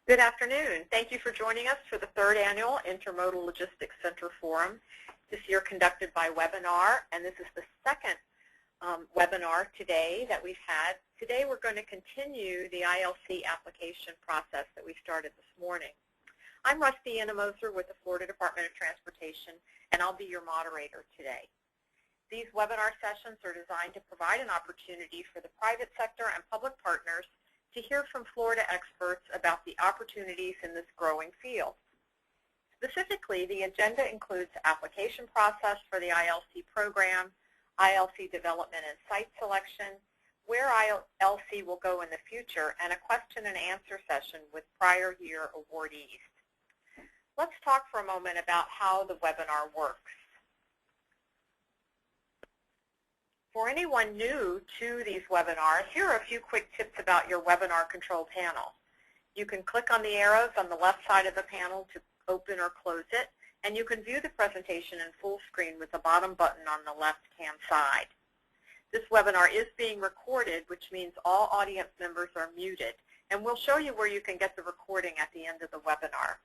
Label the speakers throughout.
Speaker 1: Good afternoon. Thank you for joining us for the third annual Intermodal Logistics Center Forum, this year conducted by webinar, and this is the second webinar today that we've had. Today we're going to continue the ILC application process that we started this morning. I'm Rusty Inamoser with the Florida Department of Transportation, and I'll be your moderator today. These webinar sessions are designed to provide an opportunity for the private sector and public partners to hear from Florida experts about the opportunities in this growing field. Specifically, the agenda includes application process for the ILC program, ILC development and site selection, where ILC will go in the future, and a question and answer session with prior year awardees. Let's talk for a moment about how the webinar works. For anyone new to these webinars, here are a few quick tips about your webinar control panel. You can click on the arrows on the left side of the panel to open or close it, and you can view the presentation in full screen with the bottom button on the left-hand side. This webinar is being recorded, which means all audience members are muted, and we'll show you where you can get the recording at the end of the webinar.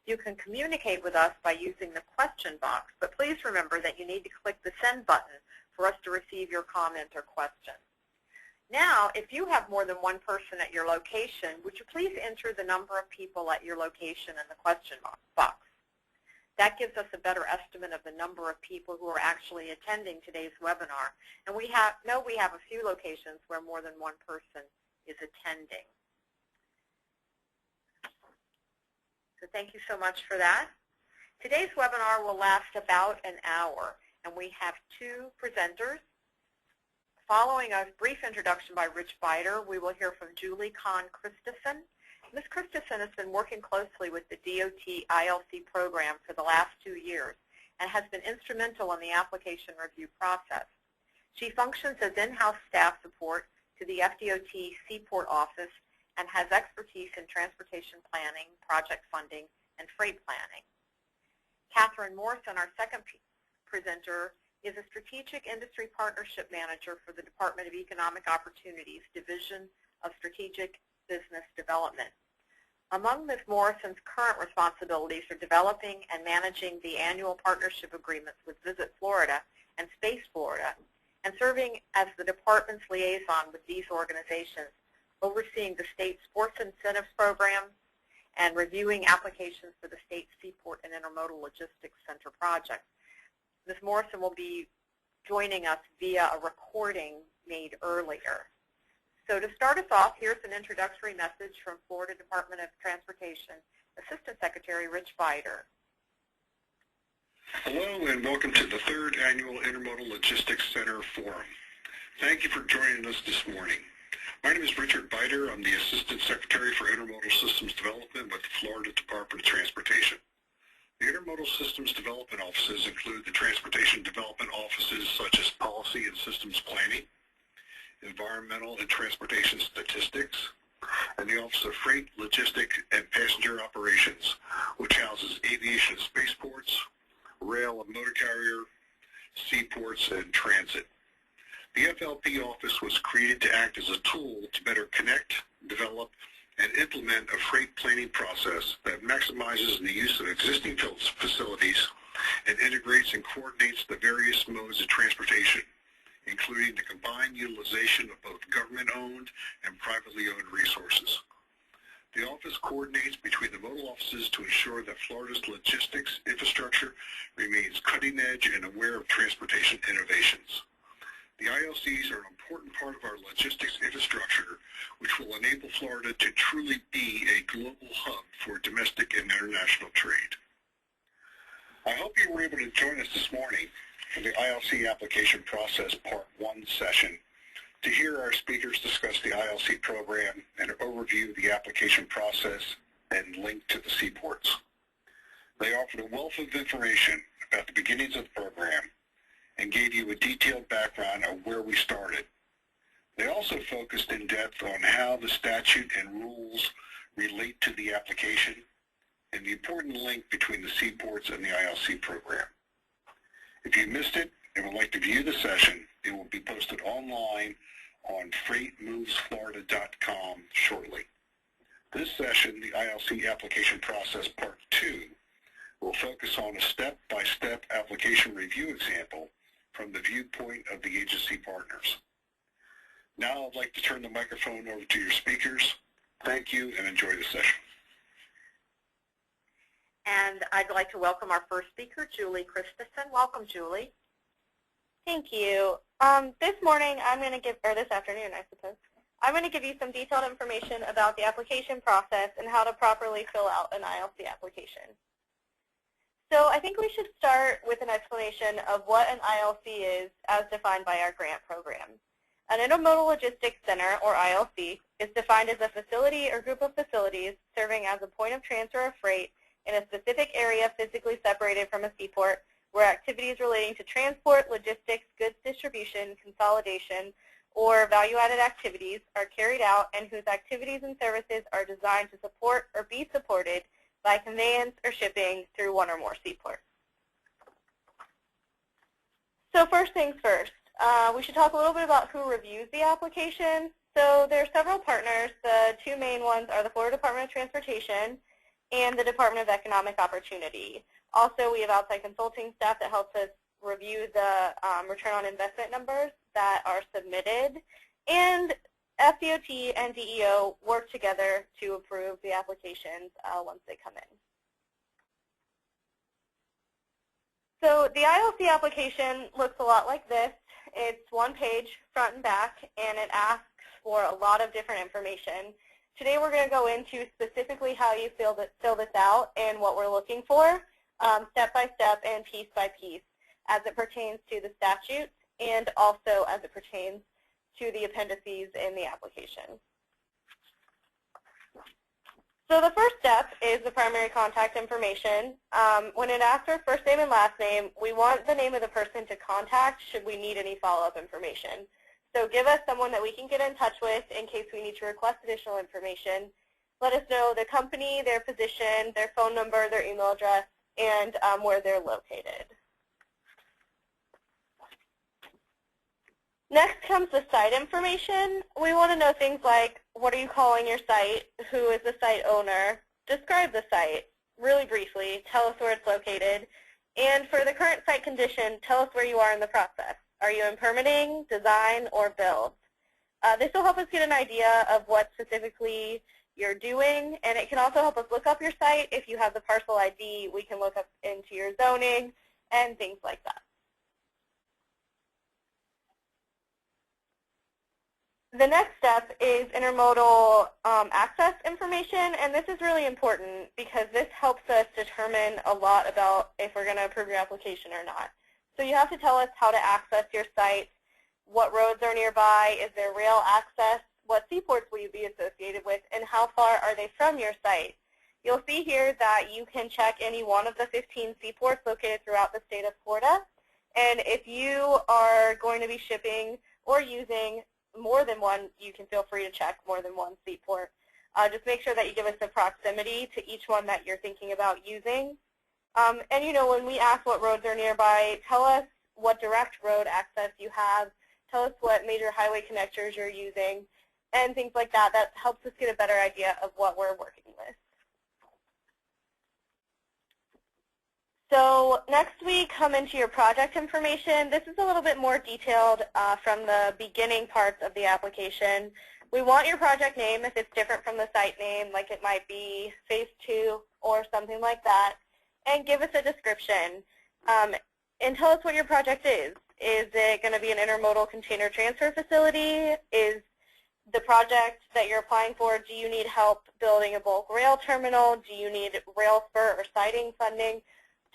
Speaker 1: You can communicate with us by using the question box, but please remember that you need to click the send button for us to receive your comment or question. Now, if you have more than one person at your location, would you please enter the number of people at your location in the question box? That gives us a better estimate of the number of people who are actually attending today's webinar. And we have a few locations where more than one person is attending. So thank you so much for that. Today's webinar will last about an hour, and we have two presenters. Following a brief introduction by Rich Bider, we will hear from Julie Kahn-Christensen. Ms. Christensen has been working closely with the DOT ILC program for the last 2 years and has been instrumental in the application review process. She functions as in-house staff support to the FDOT Seaport office and has expertise in transportation planning, project funding, and freight planning. Catherine Morrison, our second presenter, is a Strategic Industry Partnership Manager for the Department of Economic Opportunities, Division of Strategic Business Development. Among Ms. Morrison's current responsibilities are developing and managing the annual partnership agreements with Visit Florida and Space Florida, and serving as the department's liaison with these organizations, overseeing the state sports incentives program and reviewing applications for the state Seaport and Intermodal Logistics Center project. Ms. Morrison will be joining us via a recording made earlier. So to start us off, here's an introductory message from Florida Department of Transportation Assistant Secretary Rich Bider.
Speaker 2: Hello and welcome to the third annual Intermodal Logistics Center Forum. Thank you for joining us this morning. My name is Richard Bider. I'm the Assistant Secretary for Intermodal Systems Development with the Florida Department of Transportation. The Intermodal Systems Development Offices include the Transportation Development Offices such as Policy and Systems Planning, Environmental and Transportation Statistics, and the Office of Freight, Logistic, and Passenger Operations, which houses aviation and spaceports, rail and motor carrier, seaports, and transit. The FLP office was created to act as a tool to better connect, develop, and implement a freight planning process that maximizes the use of existing facilities and integrates and coordinates the various modes of transportation, including the combined utilization of both government-owned and privately owned resources. The office coordinates between the modal offices to ensure that Florida's logistics infrastructure remains cutting-edge and aware of transportation innovations. The ILCs are an important part of our logistics infrastructure, which will enable Florida to truly be a global hub for domestic and international trade. I hope you were able to join us this morning for the ILC application process Part 1 session to hear our speakers discuss the ILC program and an overview of the application process and link to the seaports. They offered a wealth of information about the beginnings of the program and gave you a detailed background of where we started. They also focused in depth on how the statute and rules relate to the application and the important link between the seaports and the ILC program. If you missed it and would like to view the session, it will be posted online on freightmovesflorida.com shortly. This session, the ILC application process part 2, will focus on a step-by-step application review example from the viewpoint of the agency partners. Now I'd like to turn the microphone over to your speakers. Thank you and enjoy the session.
Speaker 1: And I'd like to welcome our first speaker, Julie Christensen. Welcome, Julie.
Speaker 3: Thank you. This morning, this afternoon, I suppose, I'm going to give you some detailed information about the application process and how to properly fill out an ILC application. So I think we should start with an explanation of what an ILC is as defined by our grant program. An Intermodal Logistics Center, or ILC, is defined as a facility or group of facilities serving as a point of transfer of freight in a specific area physically separated from a seaport where activities relating to transport, logistics, goods distribution, consolidation, or value-added activities are carried out and whose activities and services are designed to support or be supported by conveyance or shipping through one or more seaports. So first things first, we should talk a little bit about who reviews the application. So there are several partners. The two main ones are the Florida Department of Transportation and the Department of Economic Opportunity. Also, we have outside consulting staff that helps us review the return on investment numbers that are submitted. And FDOT and DEO work together to approve the applications once they come in. So the ILC application looks a lot like this. It's one page, front and back, and it asks for a lot of different information. Today we're going to go into specifically how you fill this out and what we're looking for, step by step and piece by piece, as it pertains to the statutes and also as it pertains to the appendices in the application. So the first step is the primary contact information. When it asks for first name and last name, we want the name of the person to contact should we need any follow-up information. So give us someone that we can get in touch with in case we need to request additional information. Let us know the company, their position, their phone number, their email address, and where they're located. Next comes the site information. We want to know things like, what are you calling your site? Who is the site owner? Describe the site really briefly. Tell us where it's located. And for the current site condition, tell us where you are in the process. Are you in permitting, design, or build? This will help us get an idea of what specifically you're doing, and it can also help us look up your site. If you have the parcel ID, we can look up into your zoning and things like that. The next step is intermodal access information, and this is really important because this helps us determine a lot about if we're going to approve your application or not. So you have to tell us how to access your site, what roads are nearby, is there rail access, what seaports will you be associated with, and how far are they from your site. You'll see here that you can check any one of the 15 seaports located throughout the state of Florida, and if you are going to be shipping or using more than one, you can feel free to check more than one seaport. Just make sure that you give us a proximity to each one that you're thinking about using. And you know, when we ask what roads are nearby, tell us what direct road access you have, tell us what major highway connectors you're using, and things like that. That helps us get a better idea of what we're working with. So next we come into your project information. This is a little bit more detailed from the beginning parts of the application. We want your project name if it's different from the site name, like it might be Phase 2 or something like that, and give us a description. And tell us what your project is. Is it going to be an intermodal container transfer facility? Is the project that you're applying for, do you need help building a bulk rail terminal? Do you need rail spur or siding funding?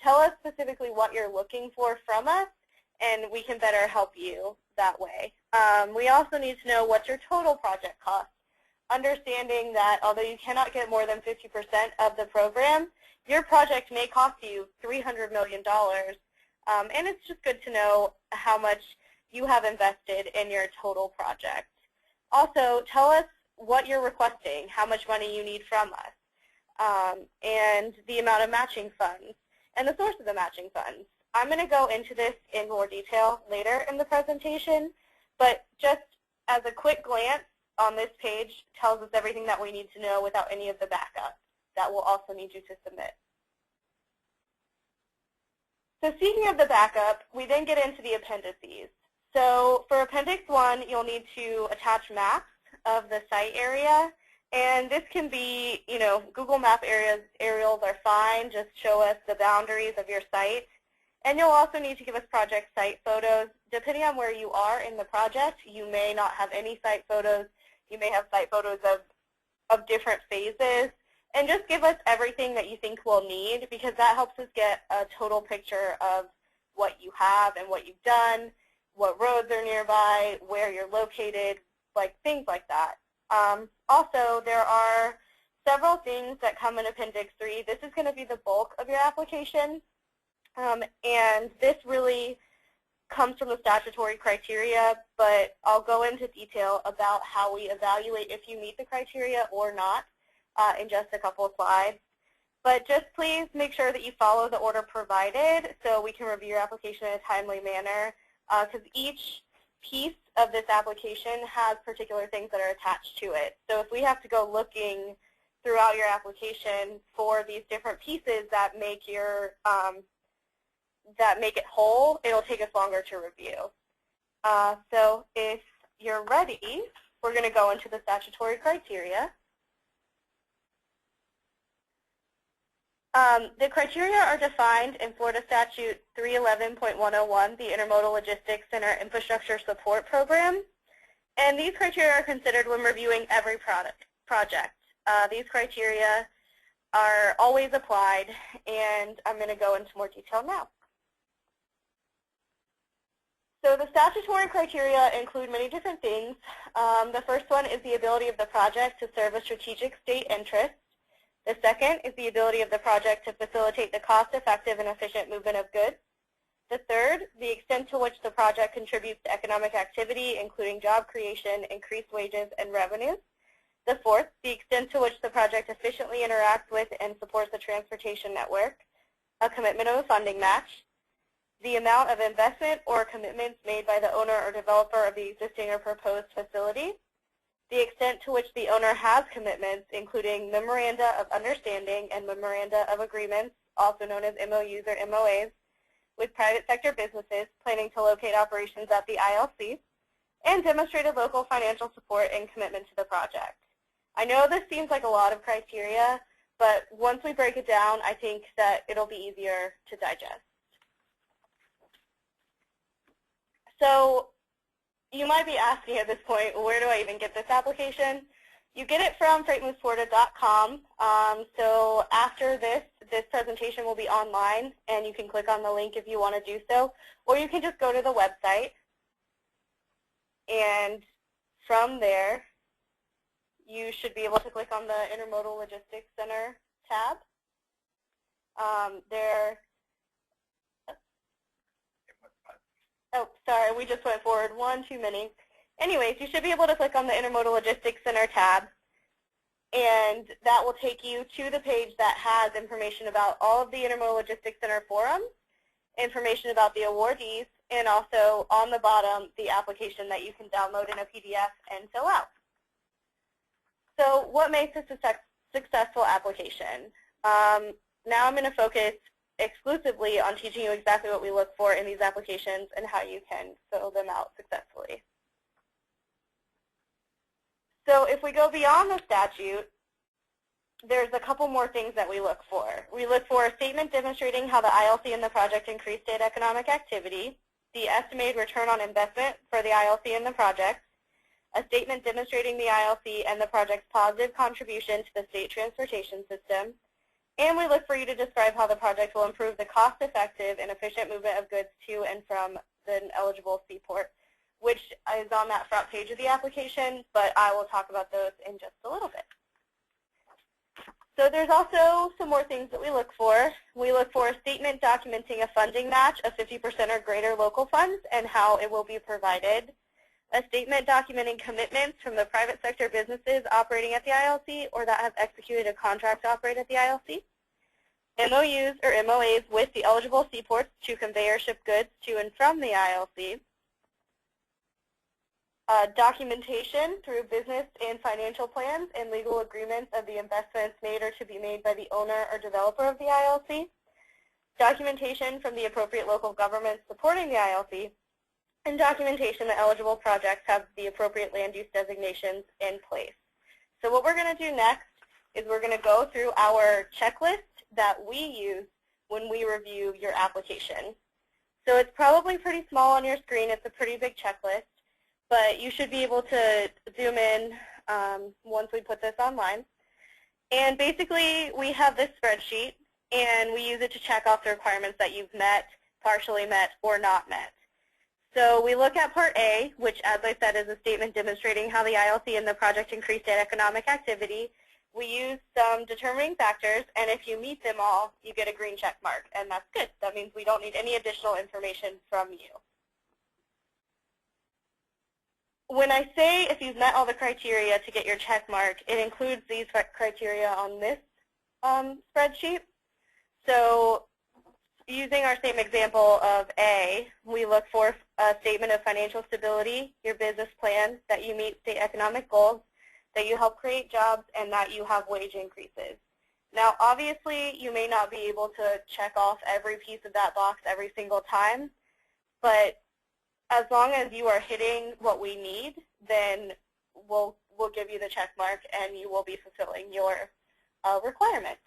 Speaker 3: Tell us specifically what you're looking for from us, and we can better help you that way. We also need to know what's your total project cost, understanding that although you cannot get more than 50% of the program, your project may cost you $300 million, and it's just good to know how much you have invested in your total project. Also, tell us what you're requesting, how much money you need from us, and the amount of matching funds, and the source of the matching funds. I'm going to go into this in more detail later in the presentation, but just as a quick glance, on this page tells us everything that we need to know without any of the backup that we'll also need you to submit. So speaking of the backup, we then get into the appendices. So for Appendix 1, you'll need to attach maps of the site area. And this can be, Google Map aerials are fine. Just show us the boundaries of your site. And you'll also need to give us project site photos. Depending on where you are in the project, you may not have any site photos. You may have site photos of different phases. And just give us everything that you think we'll need, because that helps us get a total picture of what you have and what you've done, what roads are nearby, where you're located, like things like that. Also, there are several things that come in Appendix 3. This is going to be the bulk of your application, and this really comes from the statutory criteria, but I'll go into detail about how we evaluate if you meet the criteria or not in just a couple of slides. But just please make sure that you follow the order provided so we can review your application in a timely manner, because each piece of this application has particular things that are attached to it. So if we have to go looking throughout your application for these different pieces that make your that make it whole, it'll take us longer to review. So if you're ready, we're going to go into the statutory criteria. The criteria are defined in Florida Statute 311.101, the Intermodal Logistics Center Infrastructure Support Program. And these criteria are considered when reviewing every project. These criteria are always applied, and I'm going to go into more detail now. So the statutory criteria include many different things. The first one is the ability of the project to serve a strategic state interest. The second is the ability of the project to facilitate the cost-effective and efficient movement of goods. The third, the extent to which the project contributes to economic activity, including job creation, increased wages, and revenues. The fourth, the extent to which the project efficiently interacts with and supports the transportation network. A commitment of a funding match. The amount of investment or commitments made by the owner or developer of the existing or proposed facility. The extent to which the owner has commitments, including memoranda of understanding and memoranda of agreements, also known as MOUs or MOAs, with private sector businesses planning to locate operations at the ILC, and demonstrated local financial support and commitment to the project. I know this seems like a lot of criteria, but once we break it down, I think that it'll be easier to digest. So you might be asking at this point, where do I even get this application? You get it from freightmovesflorida.com. So after this presentation will be online, and you can click on the link if you want to do so, or you can just go to the website, and from there, you should be able to click on the Intermodal Logistics Center tab. Oh, sorry, we just went forward 2 minutes. Anyways, you should be able to click on the Intermodal Logistics Center tab, and that will take you to the page that has information about all of the Intermodal Logistics Center forums, information about the awardees, and also on the bottom, the application that you can download in a PDF and fill out. So what makes a successful application? Now I'm going to focus exclusively on teaching you exactly what we look for in these applications and how you can fill them out successfully. So if we go beyond the statute, there's a couple more things that we look for. We look for a statement demonstrating how the ILC and the project increase state economic activity, the estimated return on investment for the ILC and the project, a statement demonstrating the ILC and the project's positive contribution to the state transportation system, and we look for you to describe how the project will improve the cost-effective and efficient movement of goods to and from the eligible seaport, which is on that front page of the application, but I will talk about those in just a little bit. So there's also some more things that we look for. We look for a statement documenting a funding match of 50% or greater local funds and how it will be provided. A statement documenting commitments from the private sector businesses operating at the ILC or that have executed a contract to operate at the ILC. MOUs or MOAs with the eligible seaports to convey or ship goods to and from the ILC. documentation through business and financial plans and legal agreements of the investments made or to be made by the owner or developer of the ILC, documentation from the appropriate local governments supporting the ILC, and documentation that eligible projects have the appropriate land use designations in place. So what we're going to do next is we're going to go through our checklist that we use when we review your application. So it's probably pretty small on your screen. It's a pretty big checklist, but you should be able to zoom in once we put this online. And basically, we have this spreadsheet, and we use it to check off the requirements that you've met, partially met, or not met. So we look at Part A, which, as I said, is a statement demonstrating how the ILC and the project increased state economic activity. We use some determining factors, and if you meet them all, you get a green check mark, and that's good. That means we don't need any additional information from you. When I say if you've met all the criteria to get your check mark, it includes these criteria on this spreadsheet. So using our same example of A, we look for a statement of financial stability, your business plan, that you meet state economic goals, that you help create jobs, and that you have wage increases. Now, obviously, you may not be able to check off every piece of that box every single time, but as long as you are hitting what we need, then we'll give you the check mark, and you will be fulfilling your requirement.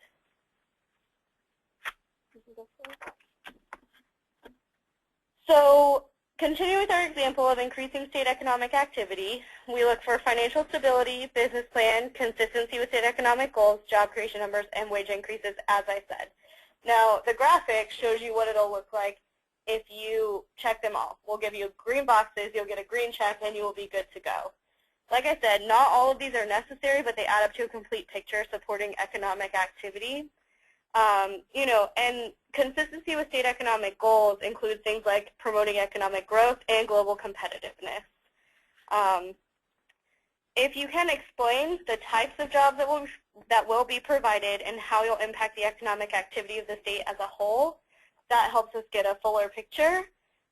Speaker 3: So continue with our example of increasing state economic activity. We look for financial stability, business plan, consistency with state economic goals, job creation numbers, and wage increases, as I said. Now, the graphic shows you what it'll look like if you check them all. We'll give you green boxes, you'll get a green check, and you will be good to go. Like I said, not all of these are necessary, but they add up to a complete picture supporting economic activity. And consistency with state economic goals includes things like promoting economic growth and global competitiveness. If you can explain the types of jobs that will be provided and how you'll impact the economic activity of the state as a whole, that helps us get a fuller picture.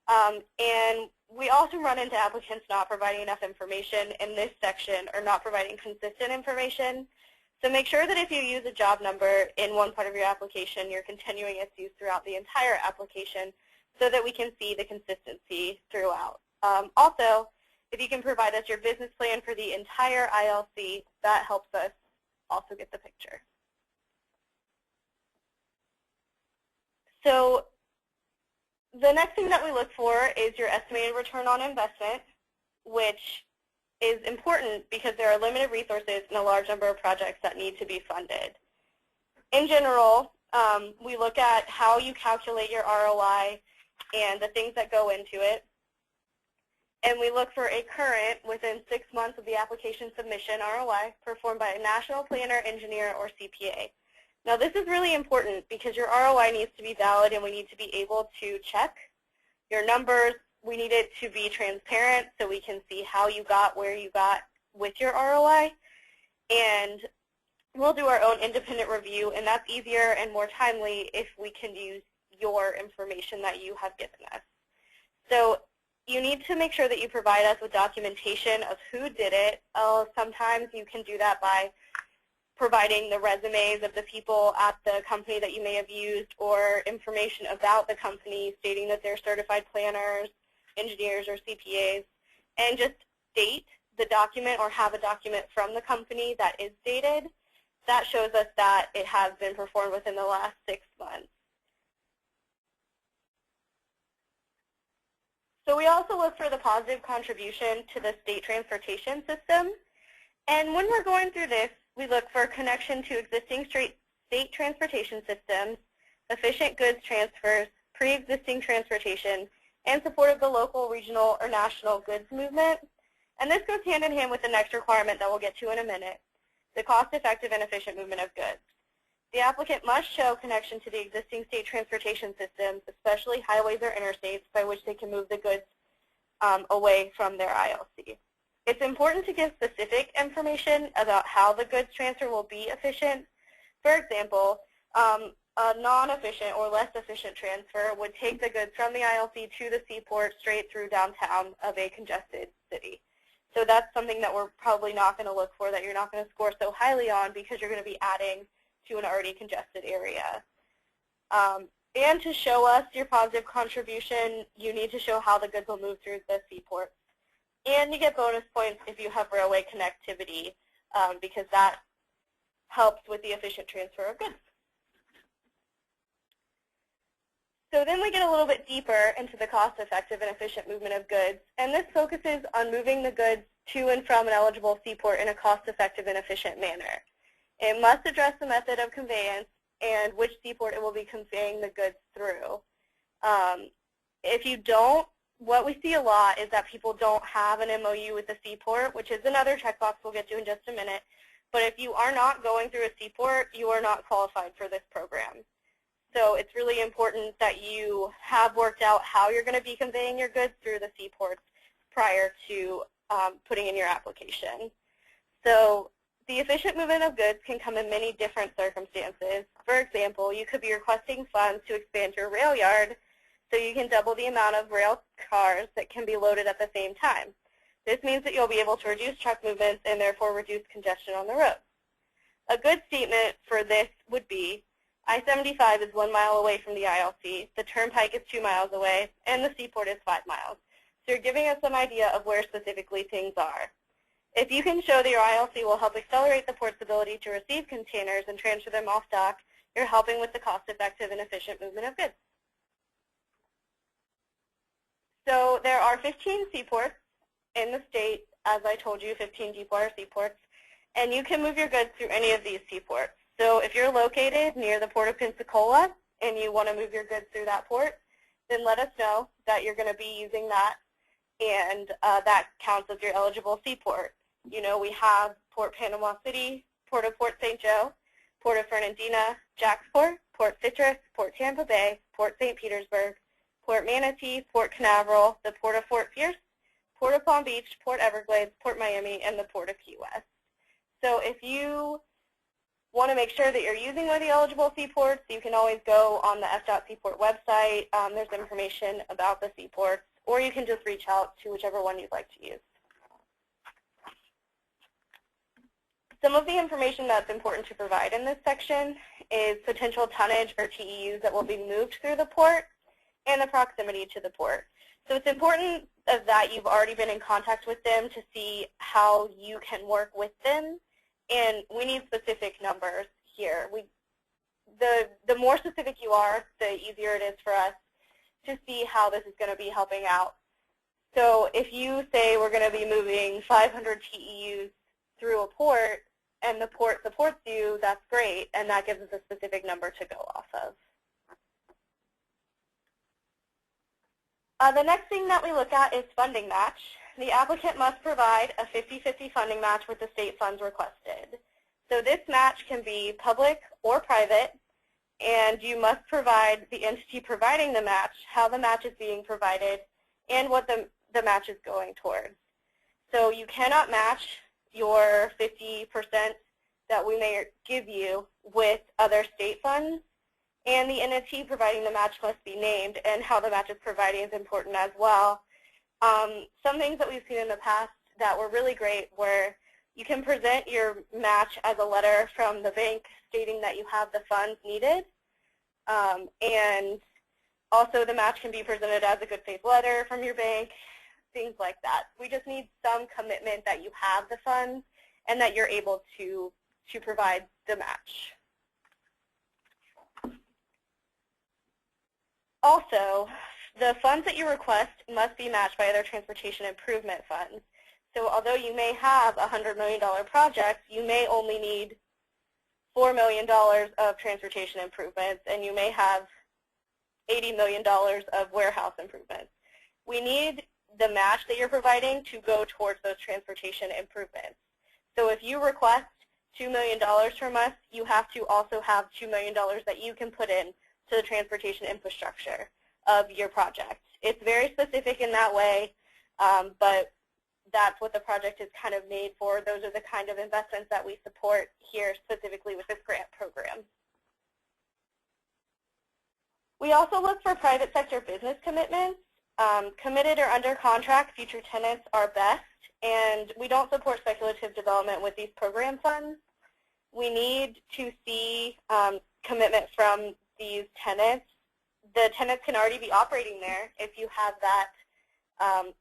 Speaker 3: And we also run into applicants not providing enough information in this section or not providing consistent information. So make sure that if you use a job number in one part of your application, you're continuing its use throughout the entire application so that we can see the consistency throughout. Also, if you can provide us your business plan for the entire ILC, that helps us also get the picture. So the next thing that we look for is your estimated return on investment, which is important because there are limited resources and a large number of projects that need to be funded. In general, we look at how you calculate your ROI and the things that go into it. And we look for a current, within 6 months of the application submission, ROI performed by a national planner, engineer, or CPA. Now this is really important because your ROI needs to be valid and we need to be able to check your numbers. We need it to be transparent so we can see how you got where you got with your ROI. And we'll do our own independent review, and that's easier and more timely if we can use your information that you have given us. So you need to make sure that you provide us with documentation of who did it. Sometimes you can do that by providing the resumes of the people at the company that you may have used or information about the company stating that they're certified planners, engineers, or CPAs, and just date the document or have a document from the company that is dated. That shows us that it has been performed within the last 6 months. So we also look for the positive contribution to the state transportation system. And when we're going through this, we look for connection to existing state transportation systems, efficient goods transfers, pre-existing transportation, and support of the local, regional, or national goods movement. And this goes hand in hand with the next requirement that we'll get to in a minute, the cost-effective and efficient movement of goods. The applicant must show connection to the existing state transportation systems, especially highways or interstates, by which they can move the goods away from their ILC. It's important to give specific information about how the goods transfer will be efficient. For example, a non-efficient or less efficient transfer would take the goods from the ILC to the seaport straight through downtown of a congested city. So that's something that we're probably not going to look for, that you're not going to score so highly on because you're going to be adding to an already congested area. And to show us your positive contribution, you need to show how the goods will move through the seaports. And you get bonus points if you have railway connectivity, because that helps with the efficient transfer of goods. So then we get a little bit deeper into the cost-effective and efficient movement of goods, and this focuses on moving the goods to and from an eligible seaport in a cost-effective and efficient manner. It must address the method of conveyance and which seaport it will be conveying the goods through. If you don't, what we see a lot is that people don't have an MOU with the seaport, which is another checkbox we'll get to in just a minute. But if you are not going through a seaport, you are not qualified for this program. So it's really important that you have worked out how you're going to be conveying your goods through the seaports prior to putting in your application. So the efficient movement of goods can come in many different circumstances. For example, you could be requesting funds to expand your rail yard so you can double the amount of rail cars that can be loaded at the same time. This means that you'll be able to reduce truck movements and therefore reduce congestion on the road. A good statement for this would be, I-75 is 1 mile away from the ILC, the turnpike is 2 miles away, and the seaport is 5 miles. So you're giving us some idea of where specifically things are. If you can show that your ILC will help accelerate the port's ability to receive containers and transfer them off dock, you're helping with the cost-effective and efficient movement of goods. So there are 15 seaports in the state, as I told you, 15 deepwater seaports, and you can move your goods through any of these seaports. So if you're located near the Port of Pensacola and you want to move your goods through that port, then let us know that you're going to be using that, and that counts as your eligible seaport. You know, we have Port Panama City, Port of Port St. Joe, Port of Fernandina, Jacksport, Port Citrus, Port Tampa Bay, Port St. Petersburg, Port Manatee, Port Canaveral, the Port of Fort Pierce, Port of Palm Beach, Port Everglades, Port Miami, and the Port of Key West. So if you want to make sure that you're using one of the eligible seaports, you can always go on the FDOT Seaport website. There's information about the seaports, or you can just reach out to whichever one you'd like to use. Some of the information that's important to provide in this section is potential tonnage or TEUs that will be moved through the port and the proximity to the port. So it's important that you've already been in contact with them to see how you can work with them, and we need specific numbers here. The more specific you are, the easier it is for us to see how this is going to be helping out. So if you say we're going to be moving 500 TEUs through a port and the port supports you, that's great, and that gives us a specific number to go off of. The next thing that we look at is funding match. The applicant must provide a 50-50 funding match with the state funds requested. So this match can be public or private, and you must provide the entity providing the match, how the match is being provided, and what the match is going towards. So you cannot match your 50% that we may give you with other state funds, and the entity providing the match must be named, and how the match is providing is important as well. Some things that we've seen in the past that were really great were you can present your match as a letter from the bank stating that you have the funds needed, and also the match can be presented as a good faith letter from your bank, things like that. We just need some commitment that you have the funds and that you're able to provide the match. Also, the funds that you request must be matched by other transportation improvement funds. So although you may have a $100 million project, you may only need $4 million of transportation improvements, and you may have $80 million of warehouse improvements. We need the match that you're providing to go towards those transportation improvements. So if you request $2 million from us, you have to also have $2 million that you can put in to the transportation infrastructure of your project. It's very specific in that way, but that's what the project is kind of made for. Those are the kind of investments that we support here specifically with this grant program. We also look for private sector business commitments. Committed or under contract future tenants are best, and we don't support speculative development with these program funds. We need to see commitment from these tenants. The tenants can already be operating there if you have that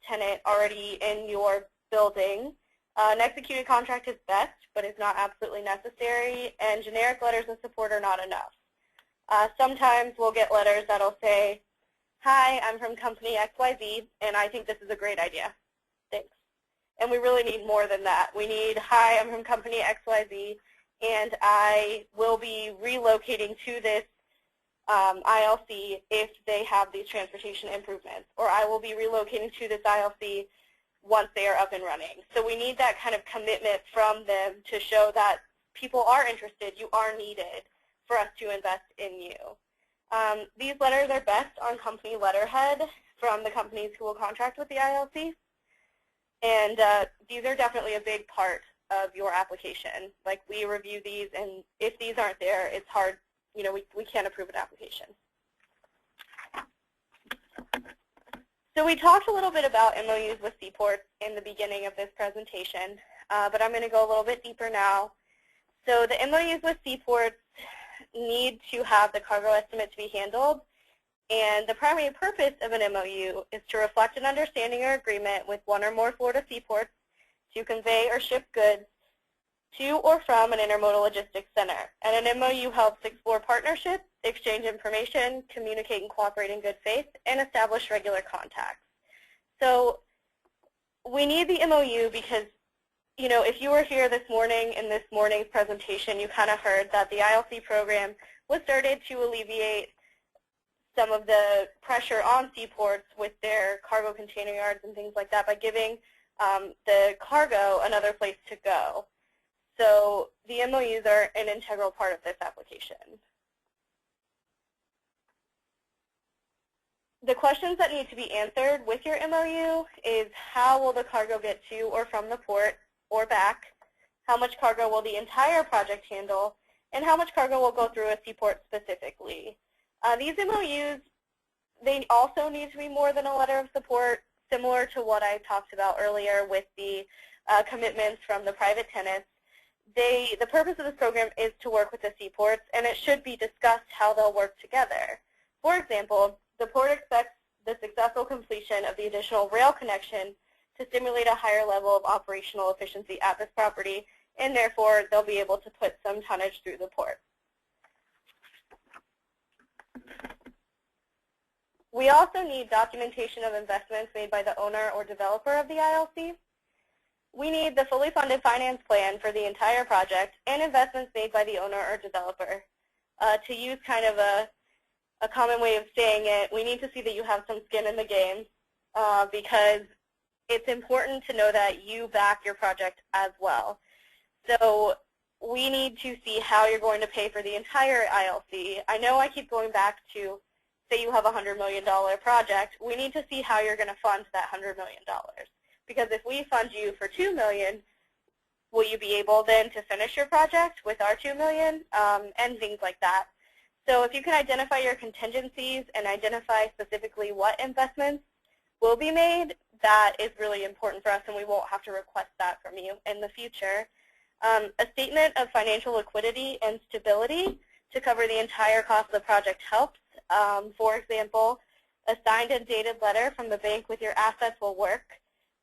Speaker 3: tenant already in your building. An executed contract is best, but it's not absolutely necessary, and generic letters of support are not enough. Sometimes we'll get letters that'll say, "Hi, I'm from company XYZ, and I think this is a great idea. Thanks." And we really need more than that. We need, "Hi, I'm from company XYZ, and I will be relocating to this ILC if they have these transportation improvements," or "I will be relocating to this ILC once they are up and running." So we need that kind of commitment from them to show that people are interested, you are needed for us to invest in you. These letters are best on company letterhead from the companies who will contract with the ILC. And these are definitely a big part of your application. Like, we review these, and if these aren't there, it's hard. You know, we can't approve an application. So we talked a little bit about MOUs with seaports in the beginning of this presentation, but I'm going to go a little bit deeper now. So the MOUs with seaports need to have the cargo estimate to be handled, and the primary purpose of an MOU is to reflect an understanding or agreement with one or more Florida seaports to convey or ship goods to or from an intermodal logistics center. And an MOU helps explore partnerships, exchange information, communicate and cooperate in good faith, and establish regular contacts. So we need the MOU because, you know, if you were here this morning in this morning's presentation, you kind of heard that the ILC program was started to alleviate some of the pressure on seaports with their cargo container yards and things like that by giving the cargo another place to go. So the MOUs are an integral part of this application. The questions that need to be answered with your MOU is, how will the cargo get to or from the port or back? How much cargo will the entire project handle? And how much cargo will go through a seaport specifically? These MOUs, they also need to be more than a letter of support, similar to what I talked about earlier with the commitments from the private tenants. The purpose of this program is to work with the seaports, and it should be discussed how they'll work together. For example, the port expects the successful completion of the additional rail connection to stimulate a higher level of operational efficiency at this property, and therefore they'll be able to put some tonnage through the port. We also need documentation of investments made by the owner or developer of the ILC. We need the fully funded finance plan for the entire project and investments made by the owner or developer. To use kind of a common way of saying it, we need to see that you have some skin in the game because it's important to know that you back your project as well. So we need to see how you're going to pay for the entire ILC. I know I keep going back to, say you have a $100 million project, we need to see how you're going to fund that $100 million. Because if we fund you for $2 million, will you be able then to finish your project with our $2 million and things like that. So if you can identify your contingencies and identify specifically what investments will be made, that is really important for us, and we won't have to request that from you in the future. A statement of financial liquidity and stability to cover the entire cost of the project helps. For example, a signed and dated letter from the bank with your assets will work.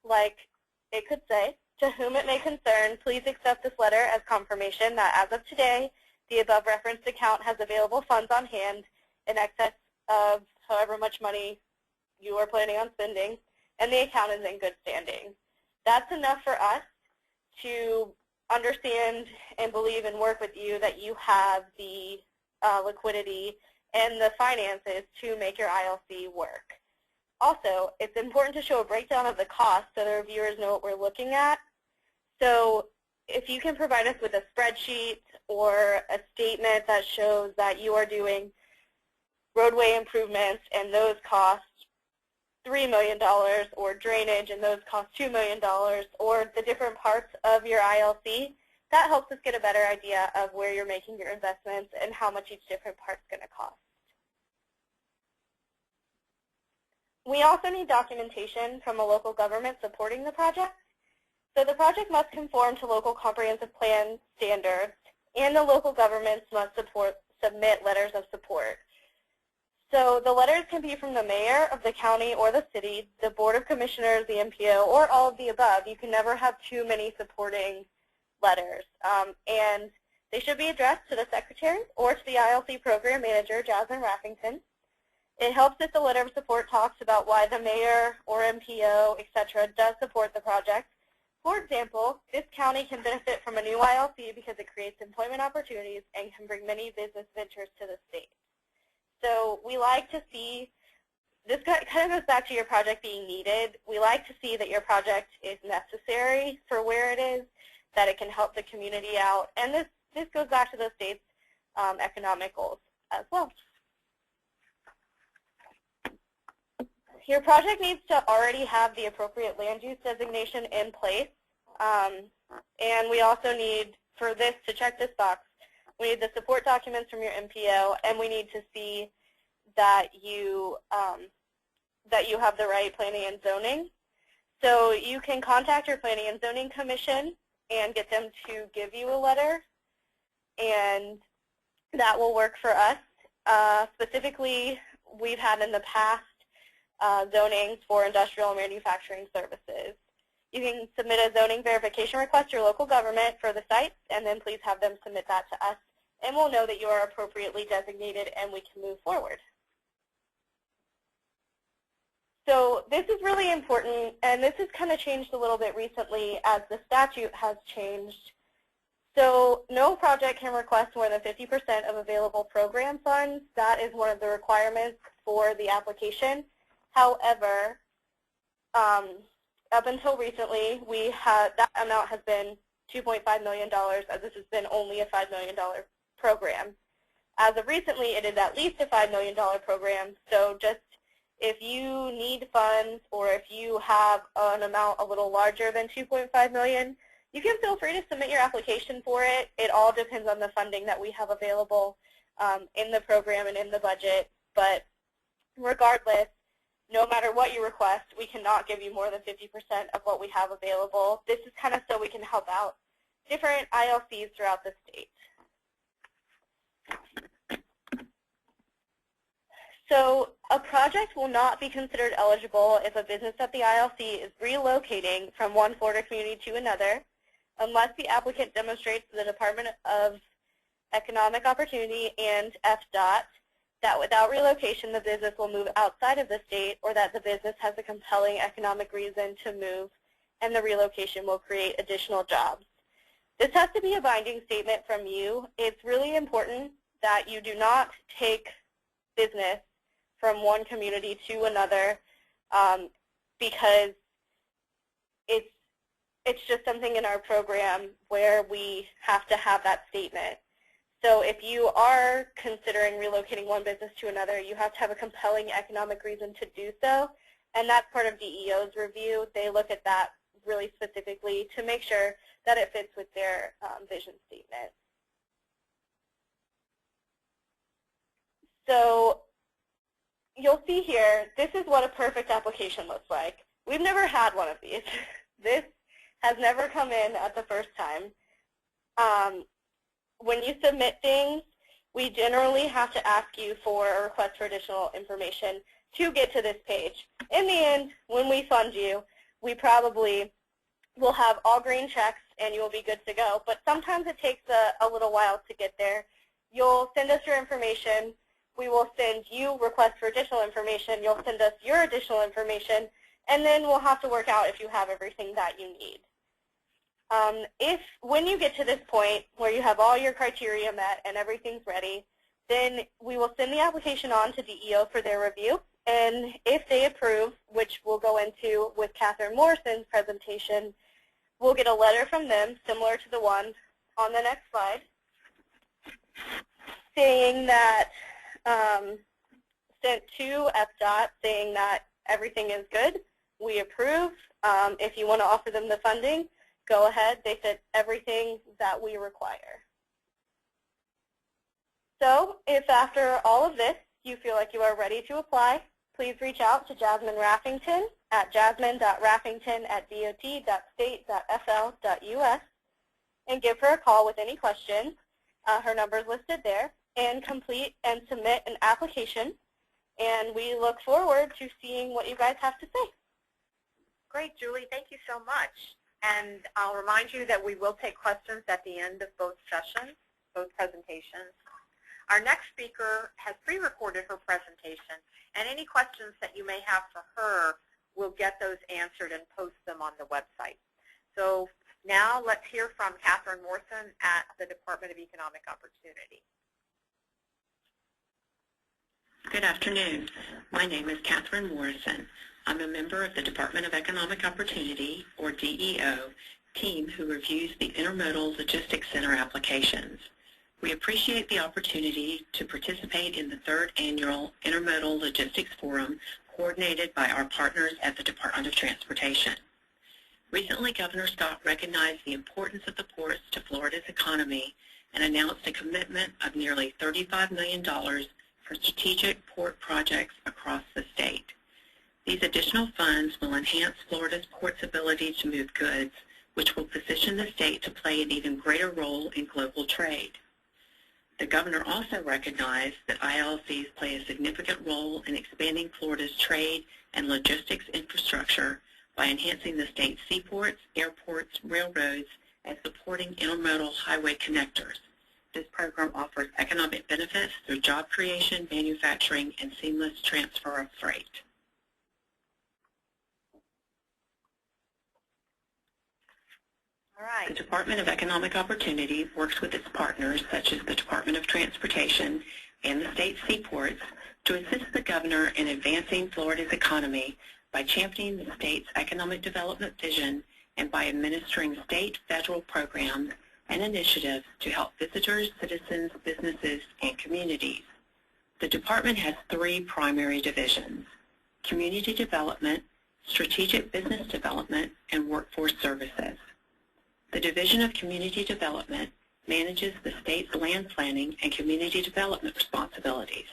Speaker 3: Like it could say, "To whom it may concern, please accept this letter as confirmation that as of today, the above referenced account has available funds on hand in excess of however much money you are planning on spending, and the account is in good standing." That's enough for us to understand and believe and work with you that you have the liquidity and the finances to make your ILC work. Also, it's important to show a breakdown of the cost so the reviewers know what we're looking at. So if you can provide us with a spreadsheet or a statement that shows that you are doing roadway improvements and those cost $3 million, or drainage and those cost $2 million, or the different parts of your ILC, that helps us get a better idea of where you're making your investments and how much each different part's going to cost. We also need documentation from a local government supporting the project. So the project must conform to local comprehensive plan standards, and the local governments must submit letters of support. So the letters can be from the mayor of the county or the city, the board of commissioners, the MPO, or all of the above. You can never have too many supporting letters. And they should be addressed to the secretary or to the ILC program manager, Jasmine Raffington. It helps if the letter of support talks about why the mayor or MPO, etc., does support the project. For example, this county can benefit from a new ILC because it creates employment opportunities and can bring many business ventures to the state. So we like to see, this kind of goes back to your project being needed. We like to see that your project is necessary for where it is, that it can help the community out, and this goes back to the state's economic goals as well. Your project needs to already have the appropriate land use designation in place, and we also need, for this, to check this box, we need the support documents from your MPO, and we need to see that you have the right planning and zoning. So you can contact your Planning and Zoning Commission and get them to give you a letter, and that will work for us. Specifically, we've had in the past zonings for industrial and manufacturing services. You can submit a zoning verification request to your local government for the sites, and then please have them submit that to us, and we'll know that you are appropriately designated and we can move forward. So this is really important, and this has kind of changed a little bit recently as the statute has changed. So no project can request more than 50% of available program funds. That is one of the requirements for the application. However, up until recently, that amount has been $2.5 million, as this has been only a $5 million program. As of recently, it is at least a $5 million program, so just if you need funds or if you have an amount a little larger than $2.5 million, you can feel free to submit your application for it. It all depends on the funding that we have available in the program and in the budget, but regardless, no matter what you request, we cannot give you more than 50% of what we have available. This is kind of so we can help out different ILCs throughout the state. So a project will not be considered eligible if a business at the ILC is relocating from one Florida community to another, unless the applicant demonstrates to the Department of Economic Opportunity and FDOT that without relocation the business will move outside of the state, or that the business has a compelling economic reason to move and the relocation will create additional jobs. This has to be a binding statement from you. It's really important that you do not take business from one community to another because it's just something in our program where we have to have that statement. So if you are considering relocating one business to another, you have to have a compelling economic reason to do so, and that's part of DEO's review. They look at that really specifically to make sure that it fits with their vision statement. So you'll see here, this is what a perfect application looks like. We've never had one of these. This has never come in at the first time. When you submit things, we generally have to ask you for a request for additional information to get to this page. In the end, when we fund you, we probably will have all green checks and you will be good to go. But sometimes it takes a little while to get there. You'll send us your information. We will send you requests for additional information. You'll send us your additional information. And then we'll have to work out if you have everything that you need. When you get to this point where you have all your criteria met and everything's ready, then we will send the application on to DEO for their review. And if they approve, which we'll go into with Catherine Morrison's presentation, we'll get a letter from them similar to the one on the next slide saying that, sent to FDOT saying that everything is good, we approve. If you want to offer them the funding, go ahead. They fit everything that we require. So if after all of this you feel like you are ready to apply, please reach out to Jasmine Raffington at jasmine.raffington@dot.state.fl.us and give her a call with any questions. Her number is listed there, and complete and submit an application. And we look forward to seeing what you guys have to say.
Speaker 1: Great, Julie. Thank you so much. And I'll remind you that we will take questions at the end of both sessions, both presentations. Our next speaker has pre-recorded her presentation, and any questions that you may have for her, we'll get those answered and post them on the website. So now let's hear from Catherine Morrison at the Department of Economic Opportunity.
Speaker 4: Good afternoon. My name is Catherine Morrison. I'm a member of the Department of Economic Opportunity, or DEO, team who reviews the Intermodal Logistics Center applications. We appreciate the opportunity to participate in the third annual Intermodal Logistics Forum coordinated by our partners at the Department of Transportation. Recently, Governor Scott recognized the importance of the ports to Florida's economy and announced a commitment of nearly $35 million for strategic port projects across the state. These additional funds will enhance Florida's port's ability to move goods, which will position the state to play an even greater role in global trade. The governor also recognized that ILCs play a significant role in expanding Florida's trade and logistics infrastructure by enhancing the state's seaports, airports, railroads, and supporting intermodal highway connectors. This program offers economic benefits through job creation, manufacturing, and seamless transfer of freight.
Speaker 1: All right.
Speaker 4: The Department of Economic Opportunity works with its partners, such as the Department of Transportation and the state seaports, to assist the governor in advancing Florida's economy by championing the state's economic development vision and by administering state, federal programs and initiatives to help visitors, citizens, businesses, and communities. The department has three primary divisions: community development, strategic business development, and workforce services. The Division of Community Development manages the state's land planning and community development responsibilities,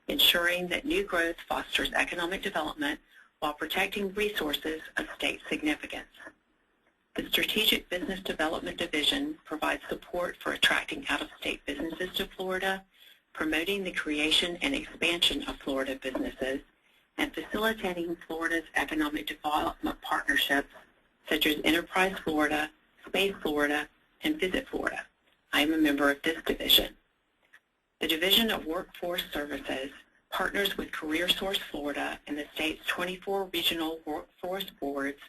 Speaker 4: ensuring that new growth fosters economic development while protecting resources of state significance. The Strategic Business Development Division provides support for attracting out-of-state businesses to Florida, promoting the creation and expansion of Florida businesses, and facilitating Florida's economic development partnerships such as Enterprise Florida, Space Florida, and Visit Florida. I am a member of this division. The Division of Workforce Services partners with CareerSource Florida and the state's 24 regional workforce boards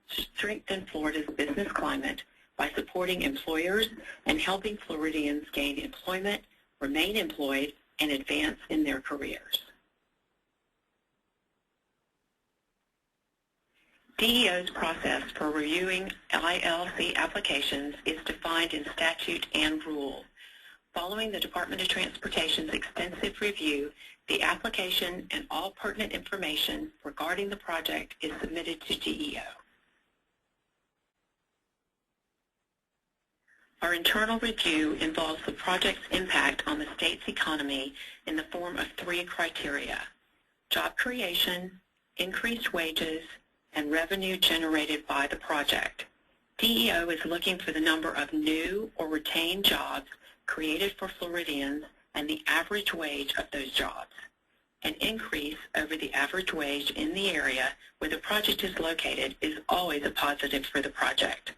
Speaker 4: to strengthen Florida's business climate by supporting employers and helping Floridians gain employment, remain employed, and advance in their careers. DEO's process for reviewing ILC applications is defined in statute and rule. Following the Department of Transportation's extensive review, the application and all pertinent information regarding the project is submitted to DEO. Our internal review involves the project's impact on the state's economy in the form of three criteria: job creation, increased wages, and revenue generated by the project. DEO is looking for the number of new or retained jobs created for Floridians and the average wage of those jobs. An increase over the average wage in the area where the project is located is always a positive for the project.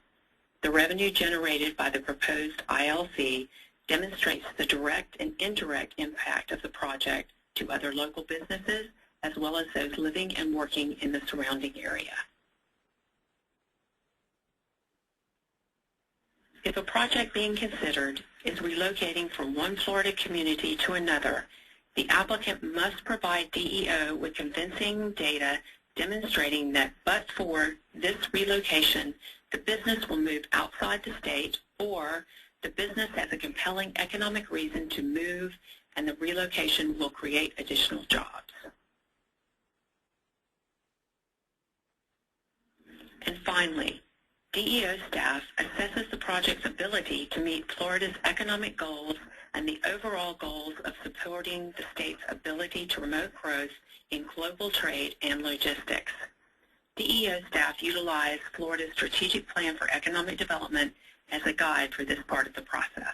Speaker 4: The revenue generated by the proposed ILC demonstrates the direct and indirect impact of the project to other local businesses as well as those living and working in the surrounding area. If a project being considered is relocating from one Florida community to another, the applicant must provide DEO with convincing data demonstrating that but for this relocation, the business will move outside the state, or the business has a compelling economic reason to move and the relocation will create additional jobs. And finally, DEO staff assesses the project's ability to meet Florida's economic goals and the overall goals of supporting the state's ability to promote growth in global trade and logistics. DEO staff utilize Florida's Strategic Plan for Economic Development as a guide for this part of the process.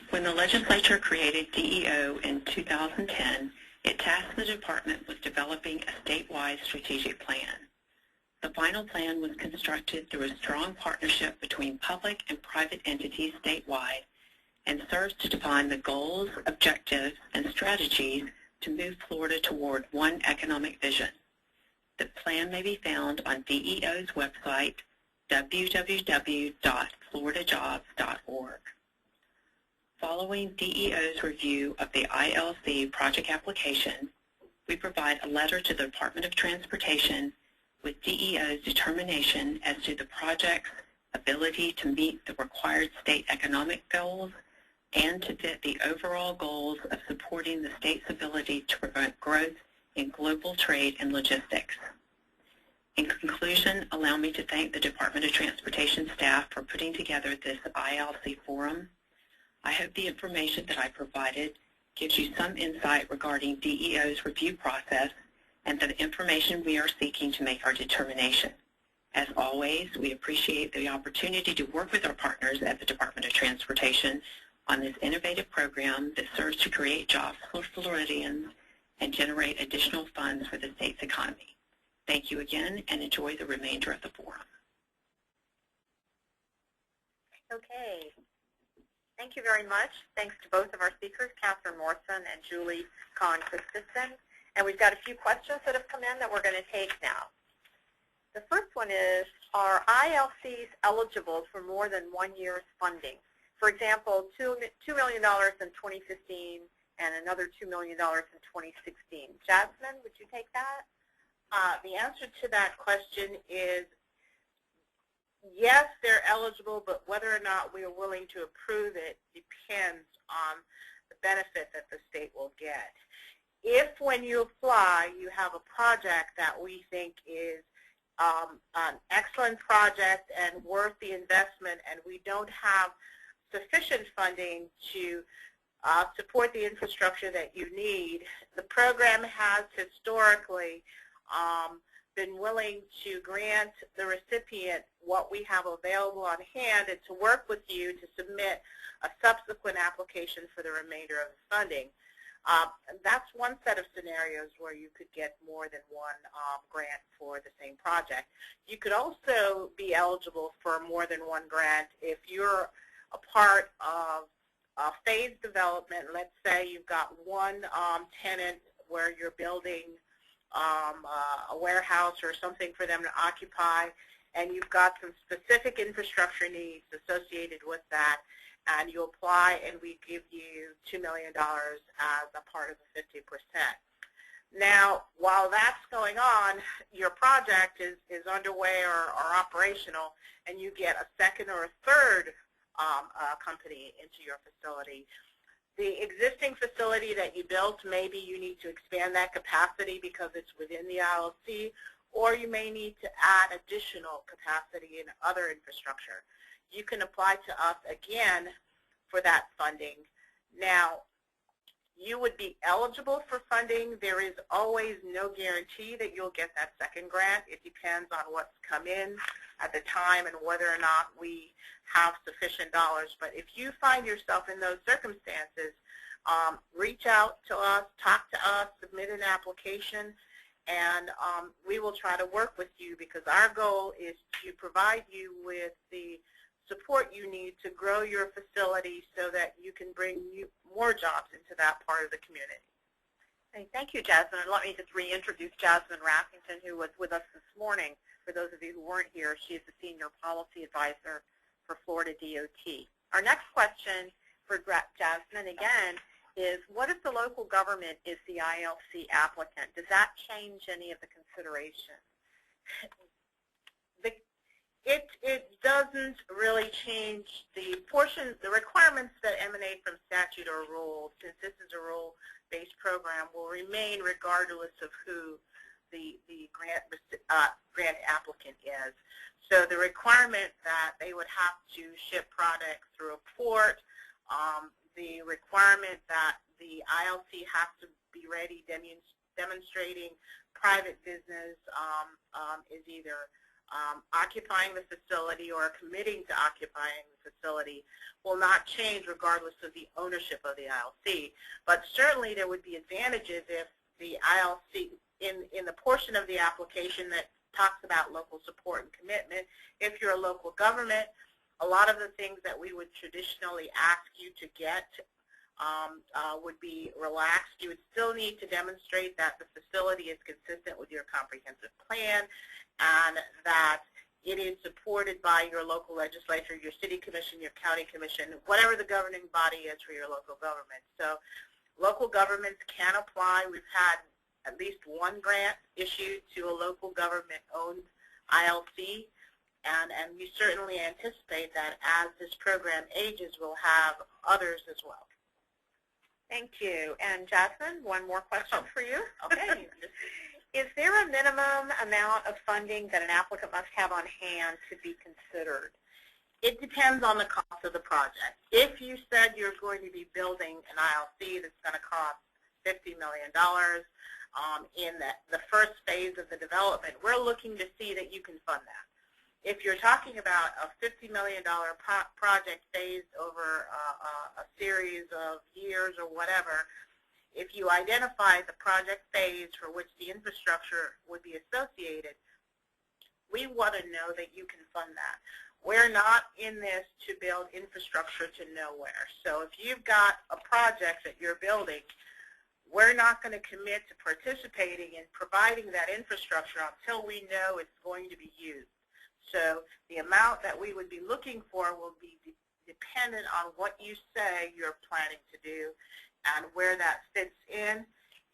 Speaker 4: When the legislature created DEO in 2010, it tasked the department with developing a statewide strategic plan. The final plan was constructed through a strong partnership between public and private entities statewide and serves to define the goals, objectives, and strategies to move Florida toward one economic vision. The plan may be found on DEO's website, www.floridajobs.org. Following DEO's review of the ILC project application, we provide a letter to the Department of Transportation with DEO's determination as to the project's ability to meet the required state economic goals and to fit the overall goals of supporting the state's ability to promote growth in global trade and logistics. In conclusion, allow me to thank the Department of Transportation staff for putting together this ILC forum. I hope the information that I provided gives you some insight regarding DEO's review process and the information we are seeking to make our determination. As always, we appreciate the opportunity to work with our partners at the Department of Transportation on this innovative program that serves to create jobs for Floridians and generate additional funds for the state's economy. Thank you again, and enjoy the remainder of the forum.
Speaker 1: Okay. Thank you very much. Thanks to both of our speakers, Catherine Morrison and Julie Kahn-Christensen. And we've got a few questions that have come in that we're going to take now. The first one is, are ILCs eligible for more than 1 year's funding? For example, $2 million in 2015 and another $2 million in 2016. Jasmine, would you take that?
Speaker 5: The answer to that question is yes, they're eligible, but whether or not we are willing to approve it depends on the benefit that the state will get. If when you apply you have a project that we think is an excellent project and worth the investment, and we don't have sufficient funding to support the infrastructure that you need, the program has historically been willing to grant the recipient what we have available on hand and to work with you to submit a subsequent application for the remainder of the funding. That's one set of scenarios where you could get more than one grant for the same project. You could also be eligible for more than one grant if you're a part of phased development. Let's say you've got one tenant where you're building a warehouse or something for them to occupy, and you've got some specific infrastructure needs associated with that, and you apply and we give you $2 million as a part of the 50%. Now, while that's going on, your project is underway or operational, and you get a second or a third company into your facility. The existing facility that you built, maybe you need to expand that capacity because it's within the ILC, or you may need to add additional capacity in other infrastructure. You can apply to us again for that funding. Now, you would be eligible for funding. There is always no guarantee that you'll get that second grant. It depends on what's come in at the time and whether or not we have sufficient dollars. But if you find yourself in those circumstances, reach out to us, talk to us, submit an application, and we will try to work with you, because our goal is to provide you with the support you need to grow your facility so that you can bring more jobs into that part of the community.
Speaker 1: Okay, thank you, Jasmine. And let me just reintroduce Jasmine Raffington, who was with us this morning. For those of you who weren't here, she is the Senior Policy Advisor for Florida DOT. Our next question for Jasmine, again, is what if the local government is the ILC applicant? Does that change any of the considerations?
Speaker 5: It doesn't really change the requirements that emanate from statute or rule. Since this is a rule-based program, will remain regardless of who the grant applicant is. So the requirement that they would have to ship products through a port, the requirement that the ILC has to be ready demonstrating private business is either occupying the facility or committing to occupying the facility will not change regardless of the ownership of the ILC. But certainly there would be advantages if the ILC, in the portion of the application that talks about local support and commitment, if you're a local government, a lot of the things that we would traditionally ask you to get would be relaxed. You would still need to demonstrate that the facility is consistent with your comprehensive plan and that it is supported by your local legislature, your city commission, your county commission, whatever the governing body is for your local government. So local governments can apply. We've had at least one grant issued to a local government-owned ILC, and we certainly anticipate that as this program ages, we'll have others as well.
Speaker 1: Thank you. And Jasmine, one more question for you.
Speaker 5: Okay.
Speaker 1: Is there a minimum amount of funding that an applicant must have on hand to be considered?
Speaker 5: It depends on the cost of the project. If you said you're going to be building an ILC that's going to cost $50 million in the first phase of the development, we're looking to see that you can fund that. If you're talking about a $50 million project phased over a series of years or whatever, if you identify the project phase for which the infrastructure would be associated, we want to know that you can fund that. We're not in this to build infrastructure to nowhere. So if you've got a project that you're building, we're not going to commit to participating in providing that infrastructure until we know it's going to be used. So the amount that we would be looking for will be dependent on what you say you're planning to do and where that fits in.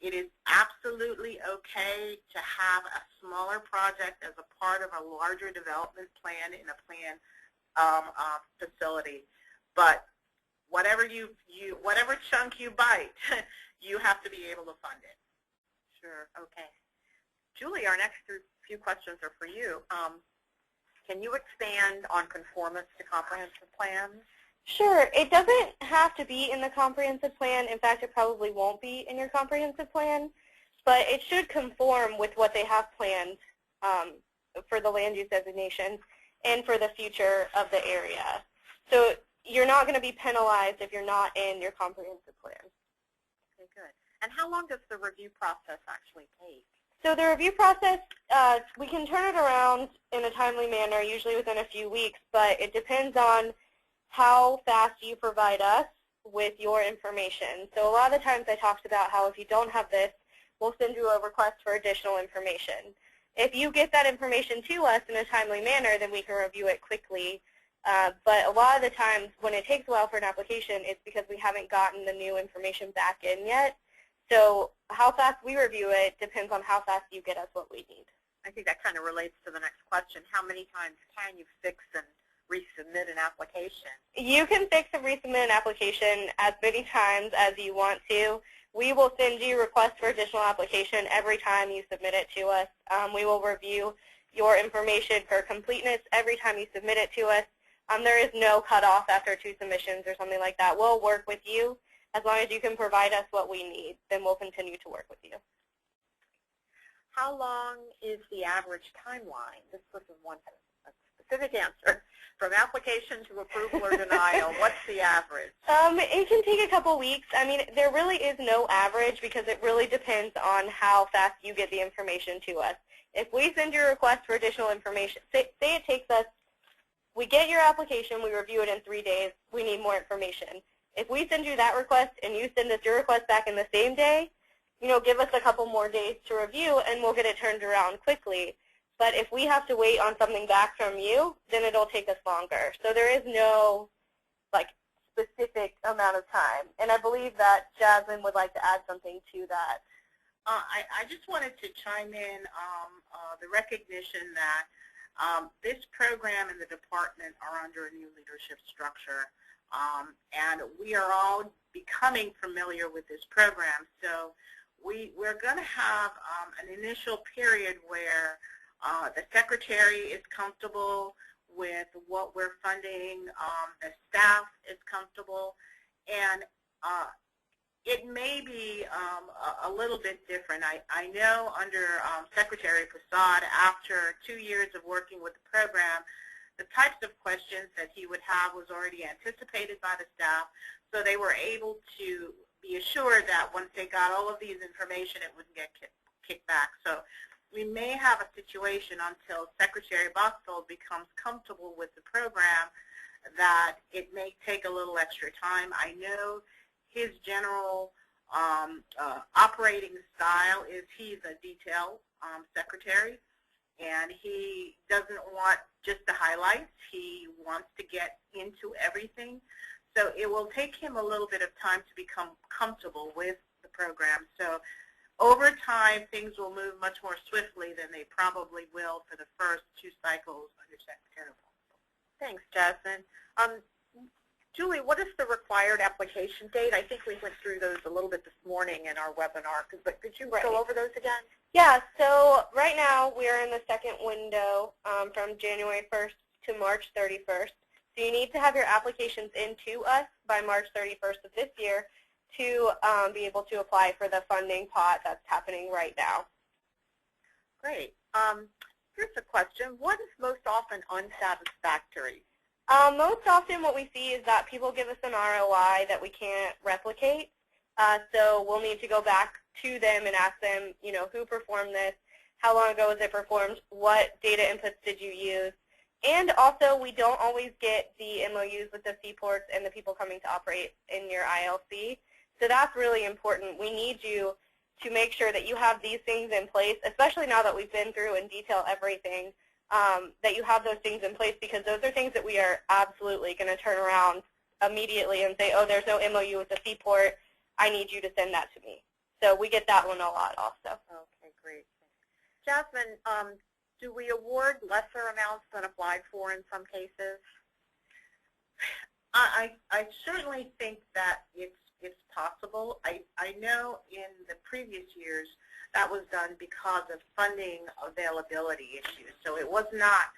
Speaker 5: It is absolutely okay to have a smaller project as a part of a larger development plan in a planned facility. But whatever whatever chunk you bite, you have to be able to fund it.
Speaker 1: Sure. Okay. Julie, our next few questions are for you. Can you expand on conformance to comprehensive plans?
Speaker 3: Sure. It doesn't have to be in the comprehensive plan. In fact, it probably won't be in your comprehensive plan, but it should conform with what they have planned for the land use designation and for the future of the area. So you're not going to be penalized if you're not in your comprehensive plan.
Speaker 1: Okay, good. And how long does the review process actually take?
Speaker 3: So the review process, we can turn it around in a timely manner, usually within a few weeks, but it depends on how fast you provide us with your information. So a lot of the times I talked about how if you don't have this, we'll send you a request for additional information. If you get that information to us in a timely manner, then we can review it quickly. But a lot of the times when it takes a while for an application, it's because we haven't gotten the new information back in yet. So how fast we review it depends on how fast you get us what we need.
Speaker 1: I think that kind of relates to the next question. How many times can you fix and resubmit an application?
Speaker 3: You can fix and resubmit an application as many times as you want to. We will send you requests for additional application every time you submit it to us. We will review your information for completeness every time you submit it to us. There is no cutoff after 2 submissions or something like that. We'll work with you. As long as you can provide us what we need, then we'll continue to work with you.
Speaker 1: How long is the average timeline? This person wants a specific answer. From application to approval or denial, what's the average?
Speaker 3: It can take a couple weeks. I mean, there really is no average because it really depends on how fast you get the information to us. If we send you a request for additional information, say it takes us, we get your application, we review it in 3 days, we need more information. If we send you that request and you send us your request back in the same day, give us a couple more days to review and we'll get it turned around quickly. But if we have to wait on something back from you, then it'll take us longer. So there is no specific amount of time. And I believe that Jasmine would like to add something to that.
Speaker 5: I just wanted to chime in the recognition that this program and the department are under a new leadership structure. And we are all becoming familiar with this program. So we're going to have an initial period where the secretary is comfortable with what we're funding, the staff is comfortable, And it may be a little bit different. I know under Secretary Prasad, after 2 years of working with the program, the types of questions that he would have was already anticipated by the staff, so they were able to be assured that once they got all of these information, it wouldn't get kicked back. So we may have a situation until Secretary Boxall becomes comfortable with the program that it may take a little extra time. I know his general operating style is he's a detail secretary, and he doesn't want just the highlights. He wants to get into everything. So it will take him a little bit of time to become comfortable with the program. So over time, things will move much more swiftly than they probably will for the first 2 cycles under Secretary Boxall.
Speaker 1: Thanks, Jasmine. Julie, what is the required application date? I think we went through those a little bit this morning in our webinar, but could you go over those again?
Speaker 3: Yeah, so right now we are in the second window from January 1st to March 31st. So you need to have your applications in to us by March 31st of this year to be able to apply for the funding pot that's happening right now.
Speaker 1: Great. Here's a question. What is most often unsatisfactory?
Speaker 3: Most often what we see is that people give us an ROI that we can't replicate. So we'll need to go back to them and ask them, you know, who performed this, how long ago was it performed, what data inputs did you use, and also we don't always get the MOUs with the seaports and the people coming to operate in your ILC. So that's really important. We need you to make sure that you have these things in place, especially now that we've been through in detail everything, that you have those things in place, because those are things that we are absolutely going to turn around immediately and say, oh, there's no MOU with the seaport. I need you to send that to me. So we get that one a lot also.
Speaker 1: Okay, great. Jasmine, do we award lesser amounts than applied for in some cases?
Speaker 5: I certainly think that it's possible. I know in the previous years that was done because of funding availability issues. So it was not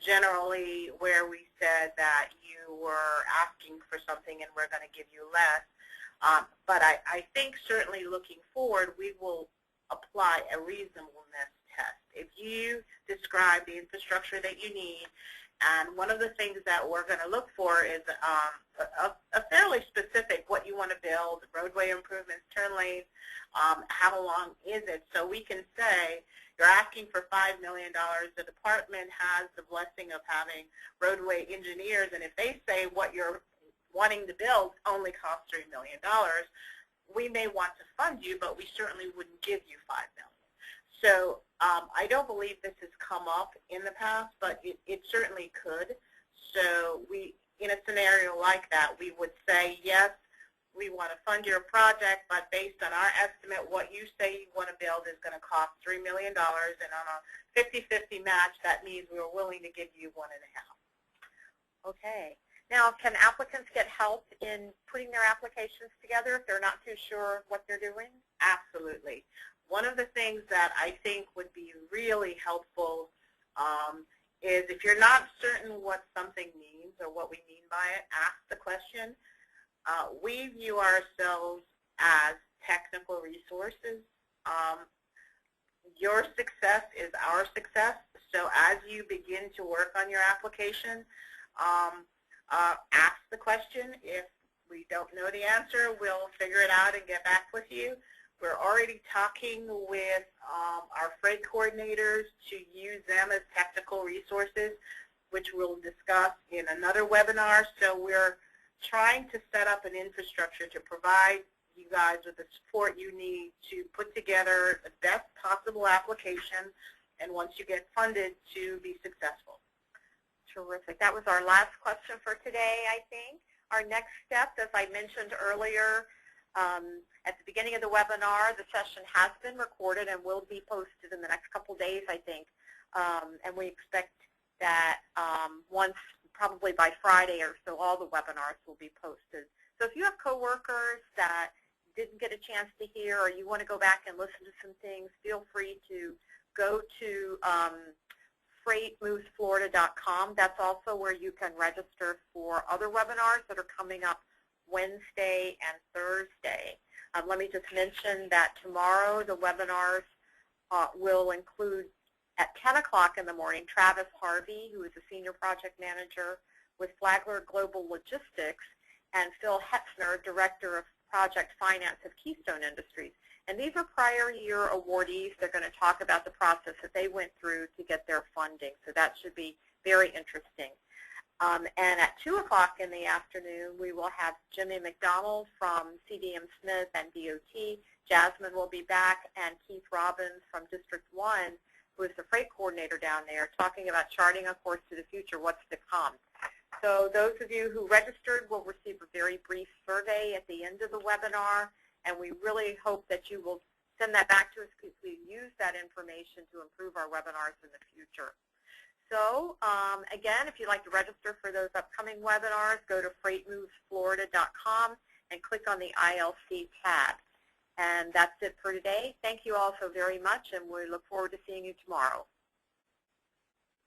Speaker 5: generally where we said that you were asking for something and we're going to give you less. But I think certainly looking forward, we will apply a reasonableness test. If you describe the infrastructure that you need, and one of the things that we're going to look for is a fairly specific what you want to build, roadway improvements, turn lanes, how long is it? So we can say you're asking for $5 million. The department has the blessing of having roadway engineers, and if they say what you're wanting to build only costs $3 million, we may want to fund you, but we certainly wouldn't give you $5 million. So I don't believe this has come up in the past, but it certainly could. So we, in a scenario like that, we would say, yes, we want to fund your project, but based on our estimate, what you say you want to build is going to cost $3 million, and on a 50-50 match, that means we are willing to give you 1.5.
Speaker 1: Okay. Now, can applicants get help in putting their applications together if they're not too sure what they're doing?
Speaker 5: Absolutely. One of the things that I think would be really helpful is if you're not certain what something means or what we mean by it, ask the question. We view ourselves as technical resources. Your success is our success. So as you begin to work on your application, ask the question. If we don't know the answer, we'll figure it out and get back with you. We're already talking with our freight coordinators to use them as technical resources, which we'll discuss in another webinar. So we're trying to set up an infrastructure to provide you guys with the support you need to put together the best possible application, and once you get funded, to be successful.
Speaker 1: Terrific. That was our last question for today, I think. Our next step, as I mentioned earlier, at the beginning of the webinar, the session has been recorded and will be posted in the next couple days, I think. And we expect that once, probably by Friday or so, all the webinars will be posted. So if you have coworkers that didn't get a chance to hear, or you want to go back and listen to some things, feel free to go to freightmovesflorida.com. That's also where you can register for other webinars that are coming up Wednesday and Thursday. Let me just mention that tomorrow the webinars will include at 10 o'clock in the morning Travis Harvey, who is a Senior Project Manager with Flagler Global Logistics, and Phil Hetzner, Director of Project Finance of Keystone Industries. And these are prior year awardees. They're going to talk about the process that they went through to get their funding. So that should be very interesting. And at 2 o'clock in the afternoon, we will have Jimmy McDonald from CDM Smith and DOT. Jasmine will be back, and Keith Robbins from District 1, who is the freight coordinator down there, talking about charting a course to the future, what's to come. So those of you who registered will receive a very brief survey at the end of the webinar, and we really hope that you will send that back to us because we use that information to improve our webinars in the future. So again, if you'd like to register for those upcoming webinars, go to freightmovesflorida.com and click on the ILC tab. And that's it for today. Thank you all so very much, and we look forward to seeing you tomorrow.